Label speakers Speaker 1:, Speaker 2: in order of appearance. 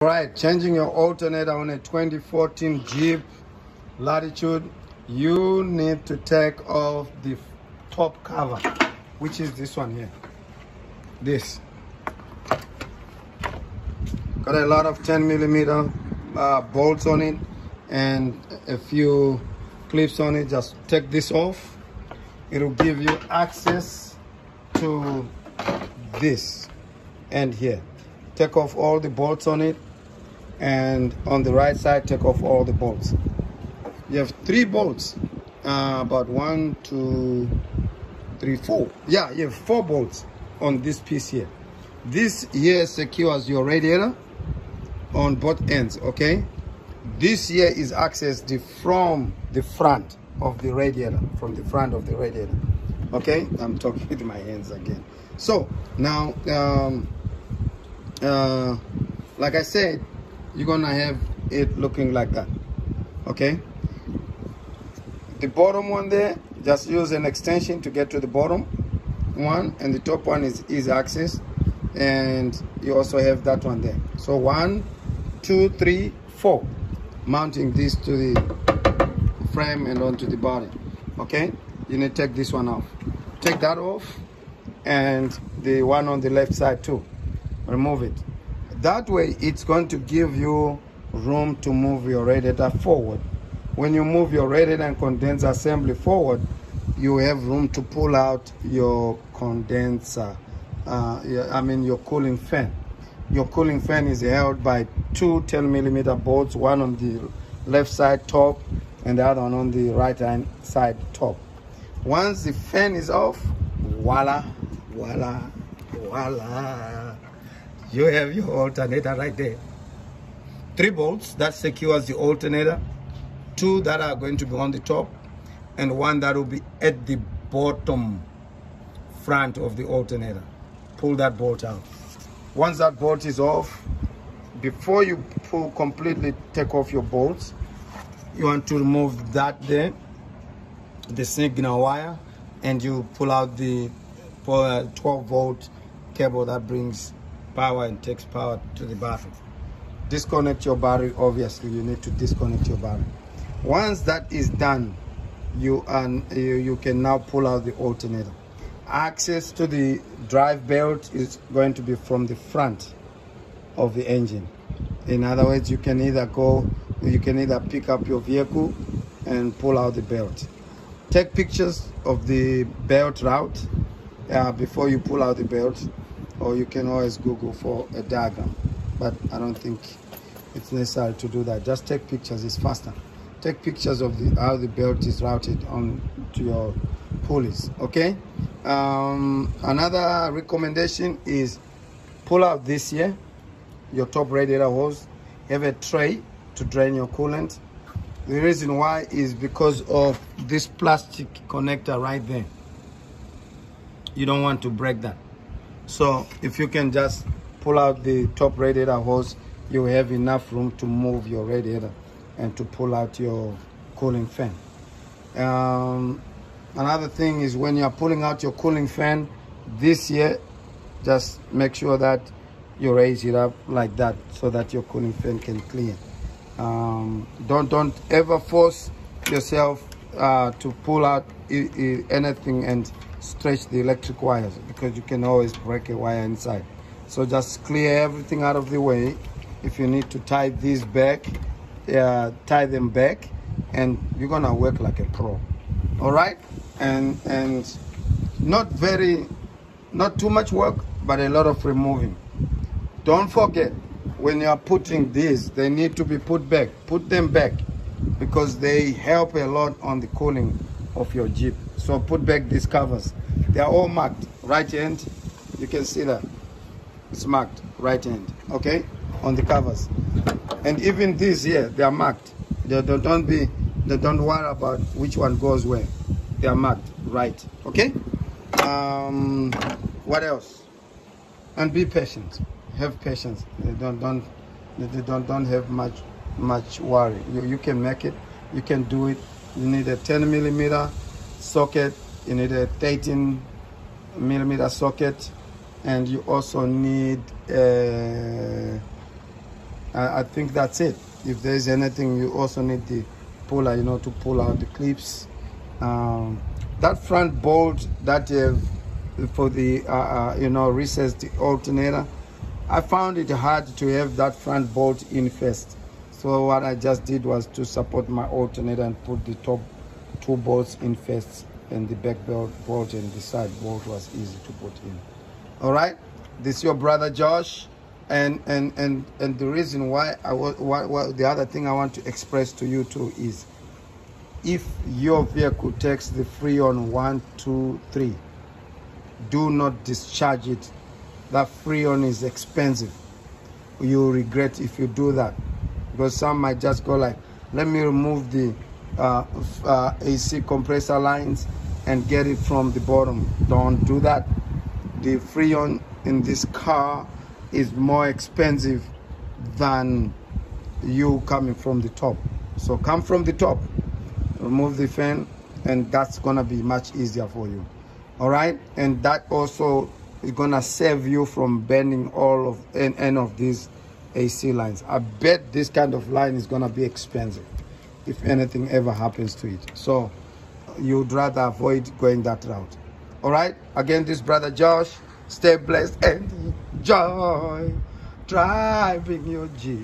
Speaker 1: Right, changing your alternator on a 2014 Jeep Latitude, you need to take off the top cover, which is this one here. This got a lot of 10mm bolts on it and a few clips on it. Just take this off. It'll give you access to this and here. Take off all the bolts on it, and on the right side take off all the bolts. You have 3 bolts, about 1, 2, 3, 4. Yeah, you have 4 bolts on this piece here. This here secures your radiator on both ends, okay? This here is accessed from the front of the radiator, okay? I'm talking with my hands again. So now like I said, you're gonna have it looking like that, okay? The bottom one there, just use an extension to get to the bottom one, and the top one is easy access, and you also have that one there. So 1, 2, 3, 4, mounting this to the frame and onto the body, okay? You need to take this one off. Take that off, and the one on the left side too, remove it. That way it's going to give you room to move your radiator forward. When you move your radiator and condenser assembly forward, you have room to pull out your condenser, your cooling fan. Your cooling fan is held by 2 10mm bolts, one on the left side top and the other one on the right hand side top. Once the fan is off, voila, voila, voila, you have your alternator right there. 3 bolts that secures the alternator, 2 that are going to be on the top, and 1 that will be at the bottom front of the alternator. Pull that bolt out. Once that bolt is off, before you completely take off your bolts, you want to remove that there, the signal wire, and you pull out the 12-volt cable that brings power and takes power to the battery. Disconnect your battery. Obviously you need to disconnect your battery. Once that is done, you can now pull out the alternator. Access to the drive belt is going to be from the front of the engine. In other words, you can either pick up your vehicle and pull out the belt. Take pictures of the belt route before you pull out the belt, or you can always Google for a diagram, but I don't think it's necessary to do that. Just take pictures, it's faster. Take pictures of how the belt is routed on to your pulleys, okay? Another recommendation is pull out this here, your top radiator hose. Have a tray to drain your coolant. The reason why is because of this plastic connector right there. You don't want to break that. So if you can just pull out the top radiator hose, you have enough room to move your radiator and to pull out your cooling fan. Another thing is when you're pulling out your cooling fan, this here, just make sure that you raise it up like that so that your cooling fan can clear. Don't ever force yourself to pull out anything and stretch the electric wires, because you can always break a wire inside. So just clear everything out of the way. If you need to tie these back, tie them back, and you're gonna work like a pro. All right, and not too much work, but a lot of removing. Don't forget, when you are putting these, they need to be put back. Put them back, because they help a lot on the cooling of your Jeep. So put back these covers. They are all marked right end. You can see that it's marked right end, okay, on the covers. And even these here, they are marked. Don't worry about which one goes where. They are marked right, okay? What else? And be patient. Have patience. Don't have much worry. You can make it. You can do it. You need a 10mm socket. You need a 13mm socket, and you also need I think that's it. If there's anything, you also need the puller, you know, to pull out the clips. That front bolt that for the you know, recessed alternator, I found it hard to have that front bolt in first. So what I just did was to support my alternator and put the top 2 bolts in first, and the back bolt and the side bolt was easy to put in. All right, this is your brother Josh, and the reason why the other thing I want to express to you too is, if your vehicle takes the Freon 1, 2, 3, do not discharge it. That Freon is expensive. You regret if you do that, because some might just go like, let me remove the AC compressor lines and get it from the bottom. Don't do that. The Freon in this car is more expensive than you coming from the top. So come from the top, remove the fan, and that's gonna be much easier for you. All right, and that also is gonna save you from bending all of any of these AC lines. I bet this kind of line is gonna be expensive if anything ever happens to it. So you'd rather avoid going that route. All right, again, this brother Josh. Stay blessed and enjoy driving your Jeep.